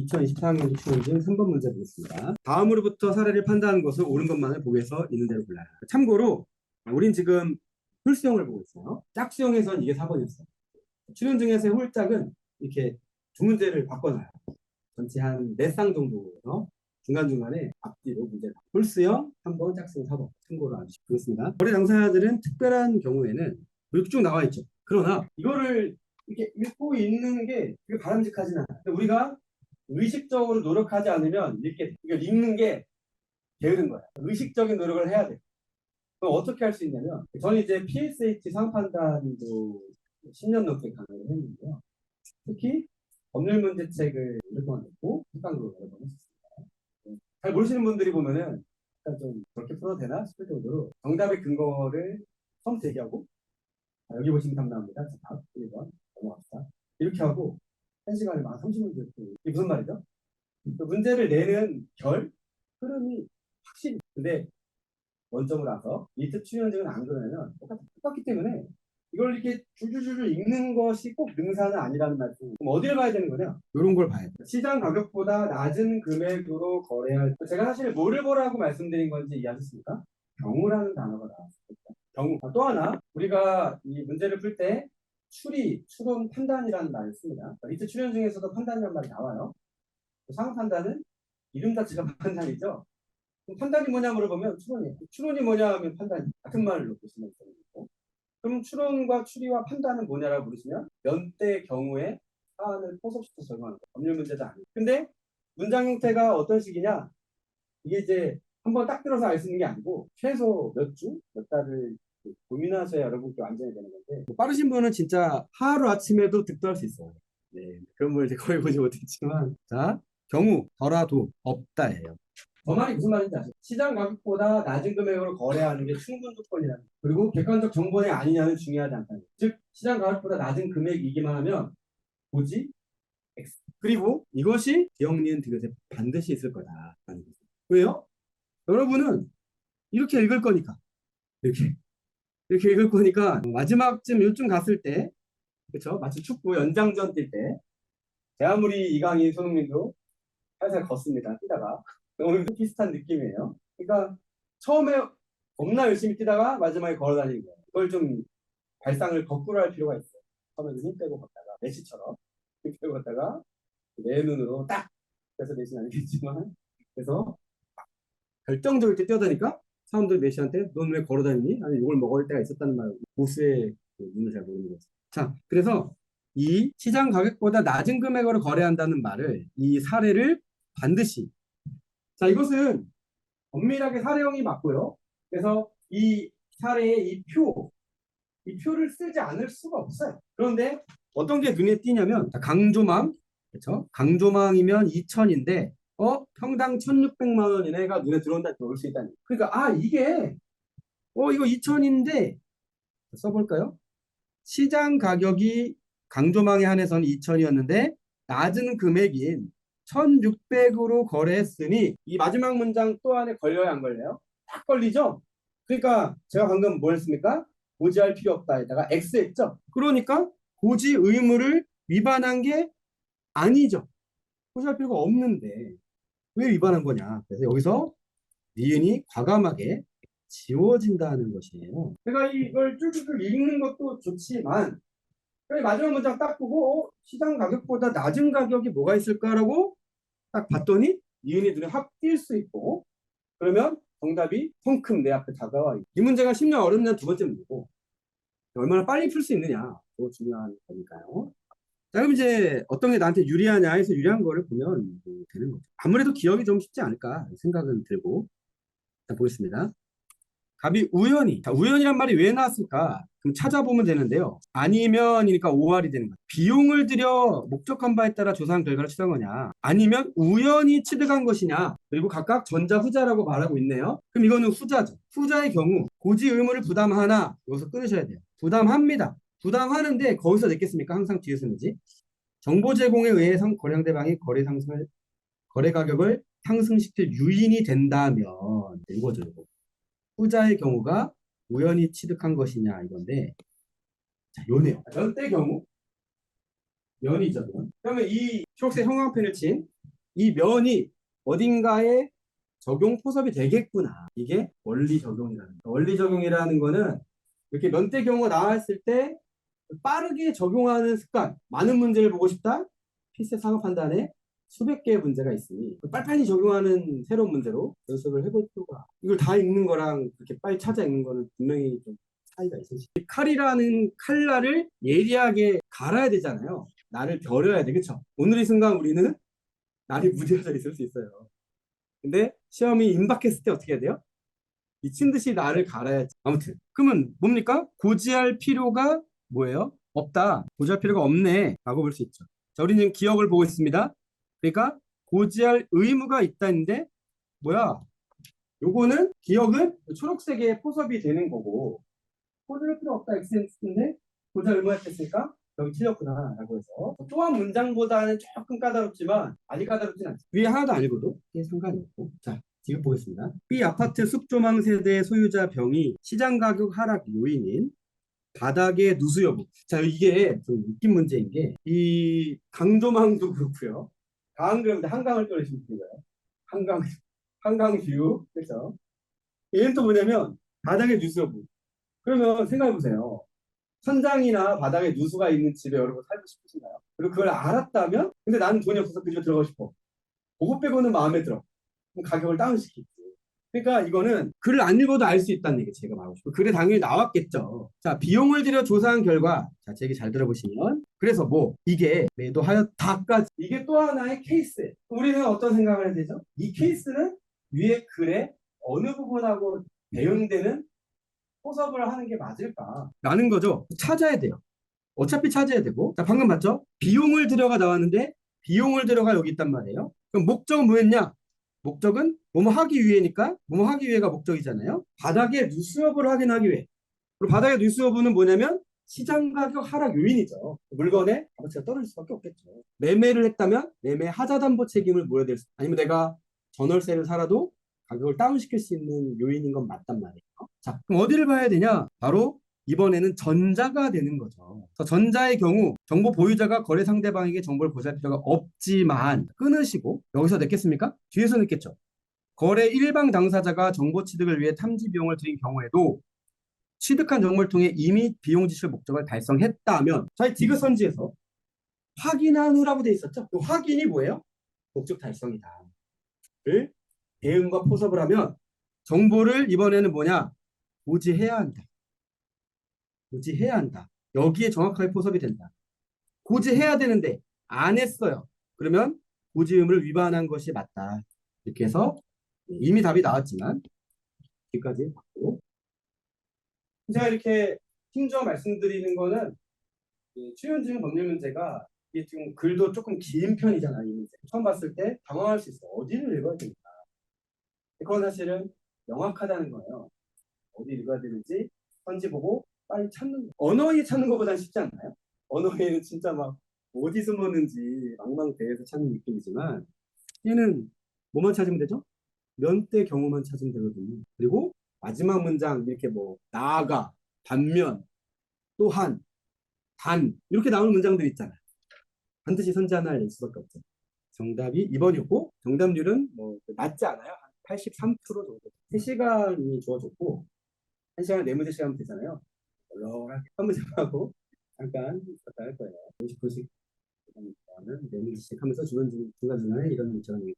2024학년 추론증 3번 문제 보겠습니다. 다음으로부터 사례를 판단하는 것은 옳은 것만을 보기에서 있는 대로 골라라. 참고로 우린 지금 홀수형을 보고 있어요. 짝수형에서는 이게 4번이었어요. 추론증에서의 홀짝은 이렇게 두 문제를 바꿔놔요. 전체 한 4쌍 정도에서 중간중간에 앞뒤로 문제를 홀수형 3번, 짝수형 4번 참고로 아주시고 그렇습니다. 거래 당사자들은 특별한 경우에는 이렇게 쭉 나와 있죠. 그러나 이거를 이렇게 읽고 있는 게 그게 바람직하진 않아요. 우리가 의식적으로 노력하지 않으면 이렇게 이걸 읽는 게 게으른 거야. 의식적인 노력을 해야 돼. 그럼 어떻게 할 수 있냐면 저는 이제 PSH 상판단도 10년 넘게 강의를 했는데요. 특히 법률 문제책을 오랫동안 냈고 특강으로 여러 번 했었습니다. 잘 모르시는 분들이 보면은 약간 좀 그렇게 풀어도 되나 싶을 정도로 정답의 근거를 처음 제기하고 여기 보시면 답 나옵니다. 자, 답 1번 넘어갑시다. 이렇게 하고 1시간에 막 30문제 이게 무슨 말이죠? 그 문제를 내는 흐름이 확실히 근데 원점을 와서 리트 추론증은 안 그러면 똑같기 때문에 이걸 이렇게 줄줄줄 읽는 것이 꼭 능사는 아니라는 말씀. 그럼 어디를 봐야 되는 거냐? 이런 걸 봐야 돼. 시장 가격보다 낮은 금액으로 거래할 때 제가 사실 뭐를 보라고 말씀드린 건지 이해하셨습니까? 경우라는 단어가 나왔습니다. 경우. 또 하나 우리가 이 문제를 풀 때 추론, 판단이라는 말을 씁니다. 리트 추론 중에서도 판단이라는 말이 나와요. 상호 판단은 이름 자체가 판단이죠. 판단이 뭐냐 물어보면 추론이에요. 추론이 뭐냐 하면 판단이 같은 말로 보시면 되는 거고. 그럼 추론과 추리와 판단은 뭐냐라고 물으시면 연대 경우에 사안을 포섭시켜서 적용하는 거예요. 법률 문제도 아니고. 근데 문장 형태가 어떤 식이냐? 이게 이제 한번 딱 들어서 알 수 있는 게 아니고 최소 몇 주, 몇 달을 고민하셔야 여러분께 완전히 되는 건데 빠르신 분은 진짜 하루 아침에도 득도할 수 있어요. 네, 그런 걸 이제 거의 보지 못했지만 자 경우 더라도 없다예요. 저 말이 무슨 말인지 아시죠? 시장 가격보다 낮은 금액으로 거래하는 게 충분 조건이라는 거예요. 그리고 객관적 정보냐 아니냐는 중요하지 않다는 거예요. 즉 시장 가격보다 낮은 금액이기만 하면 고지 X. 그리고 이것이 기억니은 디귿에 반드시 있을 거다라는 거죠. 왜요? 여러분은 이렇게 읽을 거니까 이렇게 읽을 거니까 마지막쯤 요쯤 갔을 때 그렇죠? 마치 축구 연장전 뛸 때 제 아무리 이강인 손흥민도 살살 걷습니다. 뛰다가 오늘 비슷한 느낌이에요. 그러니까 처음에 겁나 열심히 뛰다가 마지막에 걸어다니는 거예요. 그걸 좀 발상을 거꾸로 할 필요가 있어요. 처음에는 힘 빼고 걷다가 메시처럼 힘 빼고 걷다가 내 눈으로 딱 그래서 메시는 아니겠지만 그래서 결정적일 때 뛰어다니까 사람들 메시한테 넌 왜 걸어다니니? 아니 이걸 먹을 때가 있었다는 말 보스의 눈을 잘 모르는 거죠. 자 그래서 이 시장 가격보다 낮은 금액으로 거래한다는 말을 이 사례를 반드시 자 이것은 엄밀하게 사례형이 맞고요. 그래서 이 사례의 이 표를 쓰지 않을 수가 없어요. 그런데 어떤 게 눈에 띄냐면 강조망 그렇죠? 강조망이면 2천인데 평당 1,600만 원 이내가 눈에 들어온다 넣을 수 있다니. 그러니까 이게 이거 2천인데 써볼까요? 시장 가격이 강조망에 한해서는 2천이었는데 낮은 금액인 1,600으로 거래했으니 이 마지막 문장 또 안에 걸려야 안 걸려요? 딱 걸리죠? 그러니까 제가 방금 뭐 했습니까? 고지할 필요 없다에다가 X 했죠? 그러니까 고지 의무를 위반한 게 아니죠. 고지할 필요가 없는데 왜 위반한 거냐? 그래서 여기서 니은이 과감하게 지워진다는 것이에요. 제가 이걸 쭉쭉 읽는 것도 좋지만 마지막 문장 딱 보고 시장 가격보다 낮은 가격이 뭐가 있을까라고 딱 봤더니 니은이 눈에 확 띌 수 있고 그러면 정답이 성큼 내 앞에 다가와. 이 문제가 쉽냐 어렵냐 두 번째 문제고 얼마나 빨리 풀 수 있느냐 더 중요한 거니까요. 자 그럼 이제 어떤 게 나한테 유리하냐 해서 유리한 거를 보면 되는 거죠. 아무래도 기억이 좀 쉽지 않을까 생각은 들고 자 보겠습니다. 답이 우연히. 자, 우연이란 말이 왜 나왔을까? 그럼 찾아보면 되는데요. 아니면이니까 5할이 되는 거야. 비용을 들여 목적한 바에 따라 조사한 결과를 취한 거냐? 아니면 우연히 취득한 것이냐? 그리고 각각 전자, 후자라고 말하고 있네요. 그럼 이거는 후자죠. 후자의 경우 고지 의무를 부담하나? 여기서 끊으셔야 돼요. 부담합니다. 부담하는데 거기서 냈겠습니까? 항상 뒤에서 내지. 정보 제공에 의해 거래상대방이 거래 가격을 상승시킬 유인이 된다면 이거죠. 이거. 후자의 경우가 우연히 취득한 것이냐 이건데 자 요네요. 연대 경우 연이죠. 그러면 이 초록색 형광펜을 친 이 면이 어딘가에 적용 포섭이 되겠구나. 이게 원리 적용이라는 거예요. 원리 적용이라는 거는 이렇게 면대 경우가 나왔을 때 빠르게 적용하는 습관. 많은 문제를 보고 싶다? 필세 상업 판단에 수백 개의 문제가 있으니 빨리빨리 적용하는 새로운 문제로 연습을 해볼 필요가. 이걸 다 읽는 거랑 그렇게 빨리 찾아 읽는 거는 분명히 좀 차이가 있어요. 이 칼이라는 칼날을 예리하게 갈아야 되잖아요. 나를 벼려야 돼, 그쵸? 오늘 이 순간 우리는 날이 무뎌져 있을 수 있어요. 근데 시험이 임박했을 때 어떻게 해야 돼요? 미친 듯이 나를 갈아야지. 아무튼 그러면 뭡니까? 고지할 필요가 뭐예요? 없다. 고지할 필요가 없네 라고 볼 수 있죠. 자, 우리는 지금 기억을 보고 있습니다. 그러니까 고지할 의무가 있다는데 뭐야? 요거는 기억은 초록색의 포섭이 되는 거고 고지할 필요 없다 x인데 고지할 의무가 있겠으니까 여기 틀렸구나 라고 해서 또 한 문장보다는 조금 까다롭지만 아직 까다롭진 않죠. 위에 하나도 안 읽어도 이게 상관이 없고. 자, 지금 보겠습니다. B 아파트 숲조망 세대 소유자 병이 시장 가격 하락 요인인 바닥의 누수 여부. 자, 이게 좀 웃긴 문제인 게 이 강조망도 그렇고요. 강그런데 한강을 떠올리시면 돼요. 한강 한강뷰. 그래서 얘는 또 뭐냐면 바닥의 누수 여부. 그러면 생각해 보세요. 천장이나 바닥에 누수가 있는 집에 여러분 살고 싶으신가요? 그리고 그걸 알았다면, 근데 나는 돈이 없어서 그 집에 들어가고 싶어. 그거 빼고는 마음에 들어. 그럼 가격을 다운시키지. 그러니까 이거는 글을 안 읽어도 알 수 있다는 얘기 제가 말하고 싶어요. 글에 당연히 나왔겠죠. 자, 비용을 들여 조사한 결과, 자, 제 얘기 잘 들어보시면, 그래서 뭐, 이게 매도하였다까지, 이게 또 하나의 케이스. 우리는 어떤 생각을 해야 되죠? 이 케이스는 위에 글에 어느 부분하고 대응되는 포섭을 하는 게 맞을까? 라는 거죠. 찾아야 돼요. 어차피 찾아야 되고. 자, 방금 봤죠? 비용을 들여가 나왔는데 비용을 들여가 여기 있단 말이에요. 그럼 목적은 뭐였냐? 목적은 뭐뭐 하기 위해니까 뭐뭐 하기 위해가 목적이잖아요. 바닥의 누수여부를 확인하기 위해. 그리고 바닥의 누수여부는 뭐냐면 시장 가격 하락 요인이죠. 물건의 값어치가 떨어질 수밖에 없겠죠. 매매를 했다면 매매 하자 담보 책임을 물어야 될 수, 아니면 내가 전월세를 살아도 가격을 다운시킬 수 있는 요인인 건 맞단 말이에요. 자, 그럼 어디를 봐야 되냐? 바로 이번에는 전자가 되는 거죠. 그래서 전자의 경우 정보 보유자가 거래 상대방에게 정보를 보호할 필요가 없지만 끊으시고 여기서 냈겠습니까? 뒤에서 냈겠죠. 거래 일방 당사자가 정보 취득을 위해 탐지 비용을 들인 경우에도 취득한 정보를 통해 이미 비용 지출 목적을 달성했다면 저희 디귿선지에서 확인한 후라고 돼 있었죠. 그 확인이 뭐예요? 목적 달성이다. 를 대응과 포섭을 하면 정보를 이번에는 뭐냐? 고지해야 한다. 고지해야 한다. 여기에 정확하게 포섭이 된다. 고지해야 되는데 안 했어요. 그러면 고지 의무를 위반한 것이 맞다. 이렇게 해서 이미 답이 나왔지만 여기까지 봤고, 제가 이렇게 힘줘 말씀드리는 거는 출연증 법률 문제가 이게 지금 글도 조금 긴 편이잖아요. 이 문제. 처음 봤을 때 당황할 수 있어요. 어디를 읽어야 됩니까? 그건 사실은 명확하다는 거예요. 어디 읽어야 되는지 선지 보고 빨리 찾는 거예요. 언어에 찾는 것보다 쉽지 않나요? 언어에는 진짜 막 어디 숨었는지 망망대해서 찾는 느낌이지만 얘는 뭐만 찾으면 되죠? 면대 경우만 찾으면 되거든요. 그리고 마지막 문장 이렇게 뭐 나아가, 반면, 또한, 단 이렇게 나오는 문장들 있잖아요. 반드시 선지 하나를 낼 수밖에 없죠. 정답이 2번이었고 정답률은 뭐 낮지 않아요. 한 83% 정도. 3시간이 주어졌고 1시간에 4문제 시간 되잖아요. 널널하게 한 문제 하고 잠깐 있었다 할 거예요. 50분씩 하는 4문제씩 하면서 중간중간에 이런 문제가